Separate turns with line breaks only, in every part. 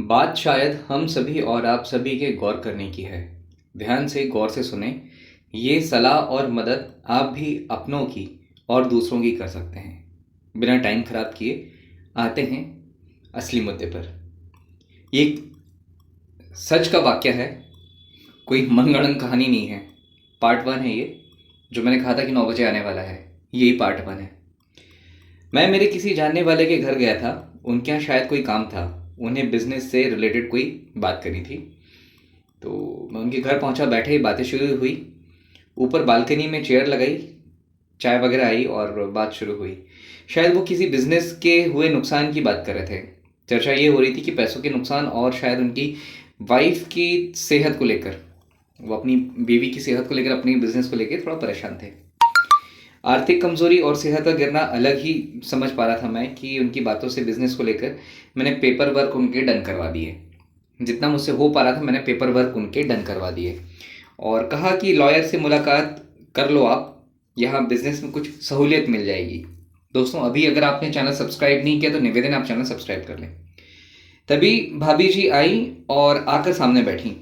बात शायद हम सभी और आप सभी के गौर करने की है। ध्यान से गौर से सुने। ये सलाह और मदद आप भी अपनों की और दूसरों की कर सकते हैं। बिना टाइम खराब किए आते हैं असली मुद्दे पर। ये एक सच का वाक्य है, कोई मनगढ़ंत कहानी नहीं है। पार्ट 1 है ये, जो मैंने कहा था कि 9 बजे आने वाला है। यही पार्ट 1 है। मैं मेरे किसी जानने वाले के घर गया था। उनके यहाँ शायद कोई काम था। उन्हें बिजनेस से रिलेटेड कोई बात करनी थी। तो मैं उनके घर पहुंचा, बैठे ही बातें शुरू हुई। ऊपर बालकनी में चेयर लगाई, चाय वगैरह आई और बात शुरू हुई। शायद वो किसी बिजनेस के हुए नुकसान की बात कर रहे थे। चर्चा ये हो रही थी कि पैसों के नुकसान और शायद उनकी वाइफ की सेहत को लेकर। वो अपनी बीवी की सेहत को लेकर, अपनी बिजनेस को लेकर थोड़ा परेशान थे। आर्थिक कमजोरी और सेहत का गिरना अलग ही समझ पा रहा था मैं कि उनकी बातों से बिजनेस को लेकर मैंने पेपर वर्क उनके डन करवा दिए। जितना मुझसे हो पा रहा था मैंने पेपर वर्क उनके डन करवा दिए और कहा कि लॉयर से मुलाकात कर लो आप, यहाँ बिजनेस में कुछ सहूलियत मिल जाएगी। दोस्तों, अभी अगर आपने चैनल सब्सक्राइब नहीं किया तो निवेदन आप चैनल सब्सक्राइब कर लें। तभी भाभी जी आई और आकर सामने बैठी।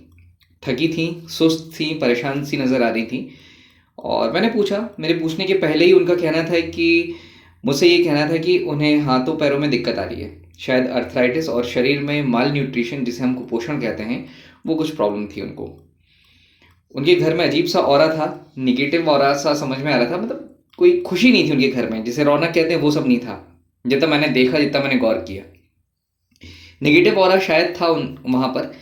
थकी थी, सुस्त थी, परेशान सी नज़र आ रही थी। और मैंने पूछा, मेरे पूछने के पहले ही उनका कहना था कि मुझसे ये कहना था कि उन्हें हाथों पैरों में दिक्कत आ रही है। शायद अर्थराइटिस और शरीर में माल न्यूट्रिशन, जिसे हम कुपोषण कहते हैं, वो कुछ प्रॉब्लम थी उनको। उनके घर में अजीब सा ऑरा था, निगेटिव ऑरा सा समझ में आ रहा था। मतलब कोई खुशी नहीं थी उनके घर में, जिसे रौनक कहते हैं, वो सब नहीं था। जितना मैंने देखा, जितना मैंने गौर किया, निगेटिव ऑरा शायद था वहाँ पर।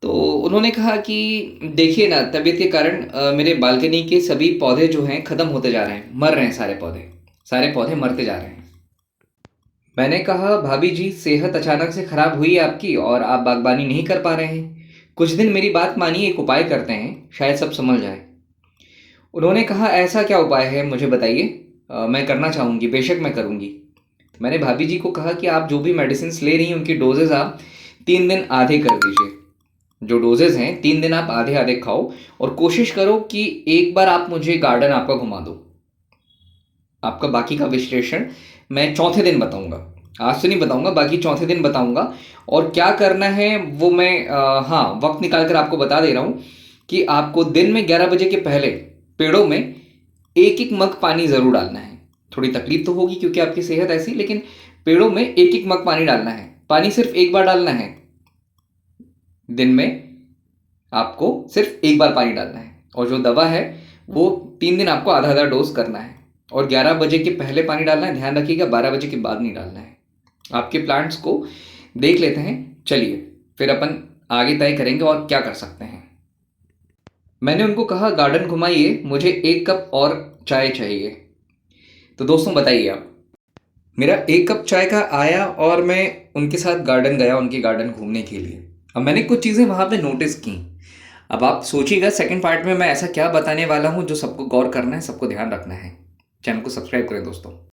तो उन्होंने कहा कि देखिए ना, तबीयत के कारण मेरे बालकनी के सभी पौधे जो हैं ख़त्म होते जा रहे हैं, मर रहे हैं। सारे पौधे मरते जा रहे हैं। मैंने कहा, भाभी जी, सेहत अचानक से खराब हुई है आपकी और आप बागबानी नहीं कर पा रहे हैं। कुछ दिन मेरी बात मानिए, एक उपाय करते हैं, शायद सब संभल जाए। उन्होंने कहा, ऐसा क्या उपाय है, मुझे बताइए। मैं करना चाहूँगी, बेशक मैं करूँगी। तो मैंने भाभी जी को कहा कि आप जो भी मेडिसिन ले रही हैं, उनकी डोजेज आप 3 दिन आधे कर दीजिए। जो डोजेज हैं, 3 दिन आप आधे आधे खाओ और कोशिश करो कि एक बार आप मुझे गार्डन आपका घुमा दो। आपका बाकी का विश्लेषण मैं चौथे दिन बताऊंगा। आज तो नहीं बताऊंगा, बाकी चौथे दिन बताऊंगा। और क्या करना है वो मैं हाँ, वक्त निकाल कर आपको बता दे रहा हूँ कि आपको दिन में 11 बजे के पहले पेड़ों में एक एक मग पानी ज़रूर डालना है। थोड़ी तकलीफ तो होगी क्योंकि आपकी सेहत ऐसी, लेकिन पेड़ों में एक एक मग पानी डालना है। पानी सिर्फ एक बार डालना है। दिन में आपको सिर्फ एक बार पानी डालना है। और जो दवा है वो 3 दिन आपको आधा आधा डोज करना है। और 11 बजे के पहले पानी डालना है, ध्यान रखिएगा, 12 बजे के बाद नहीं डालना है। आपके प्लांट्स को देख लेते हैं, चलिए फिर अपन आगे तय करेंगे और क्या कर सकते हैं। मैंने उनको कहा, गार्डन घुमाइए, मुझे 1 कप और चाय चाहिए। तो दोस्तों बताइए आप। मेरा 1 कप चाय का आया और मैं उनके साथ गार्डन गया, उनके गार्डन घूमने के लिए। अब मैंने कुछ चीज़ें वहाँ पे नोटिस की। अब आप सोचिएगा सेकंड पार्ट में मैं ऐसा क्या बताने वाला हूँ जो सबको गौर करना है, सबको ध्यान रखना है। चैनल को सब्सक्राइब करें दोस्तों।